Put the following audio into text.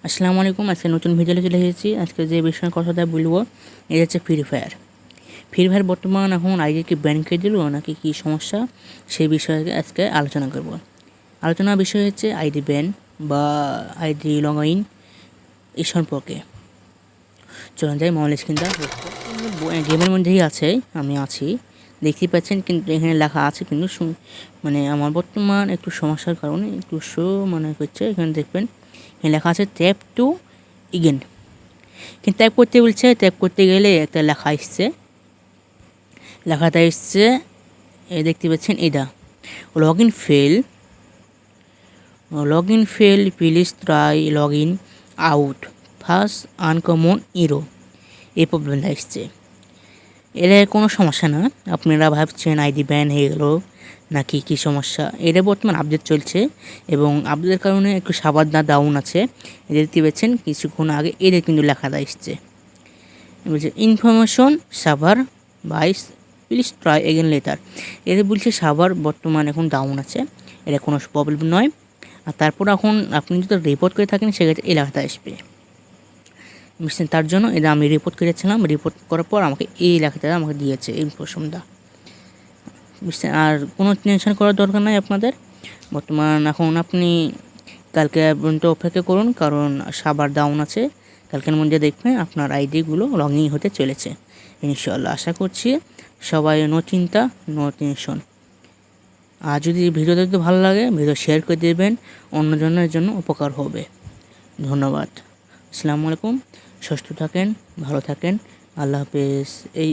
আসসালামু আলাইকুম। আজকে নতুন ভিডিও চলে এসেছি। আজকে যে বিষয়ে কথাটা বলবো এটা হচ্ছে ফ্রি ফায়ার। ফ্রি ফায়ার বর্তমান এখন আইডি কি ব্যান করে দিল নাকি কী সমস্যা, সেই বিষয়ে আজকে আলোচনা করব। আলোচনার বিষয় হচ্ছে আইডি ব্যান বা আইডি লগ ইন এই সম্পর্কে। চলুন যাই মোবাইল স্ক্রিনটা। গেমের মধ্যেই আছে, আমি আছি দেখতেই পাচ্ছেন, কিন্তু এখানে লেখা আছে কিন্তু মানে আমার বর্তমান একটু সমস্যার কারণে একটু হচ্ছে। এখানে দেখবেন এখানে লেখা আছে ট্যাপ টু ইগেন, কিন্তু ট্যাপ করতে বলছে। ট্যাপ করতে গেলে একটা লেখা এসছে, লেখাটা এসছে দেখতে পাচ্ছেন এটা log in fail please try log in out first uncommon error, এই প্রবলেমটা এসছে। এটা কোনো সমস্যা না, আপনারা ভাবছেন আইডি ব্যান হয়ে গেল নাকি কী সমস্যা। এটা বর্তমান আপডেট চলছে এবং আপডেটের কারণে একটু সার্ভার ডাউন আছে। এটা দেখতে পাচ্ছেন কিছুক্ষণ আগে এদের কিন্তু লেখাটা এসছে, বলছে information server busy please try again later. এদের বলছে সার্ভার বর্তমান এখন ডাউন আছে, এটা কোনো প্রবলেম নয়। আর তারপর এখন আপনি যদি রিপোর্ট করে থাকেন সেক্ষেত্রে এই লেখাটা আসবে, বুঝছেন। তার জন্য এটা আমি রিপোর্ট করেছিলাম, রিপোর্ট করার পর আমাকে এই লেখাটা আমাকে দিয়েছে ইনফরমেশনটা, বুঝছেন। আর কোনো টেনশন করার দরকার নাই আপনাদের। বর্তমান এখন আপনি কালকে পর্যন্ত অপেক্ষা করুন, কারণ সার্ভার ডাউন আছে। কালকের মধ্যে দেখবেন আপনার আইডিগুলো লগ ইন হতে চলেছে ইনশাআল্লাহ। আশা করছি সবাই নো চিন্তা নো টেনশন। আর যদি ভিডিও দেখতে ভালো লাগে ভিডিও শেয়ার করে দেবেন, অন্যজনের জন্য উপকার হবে। ধন্যবাদ। আসসালামু আলাইকুম। সুস্থ থাকেন, ভালো থাকেন, আল্লাহ হাফেজ। এই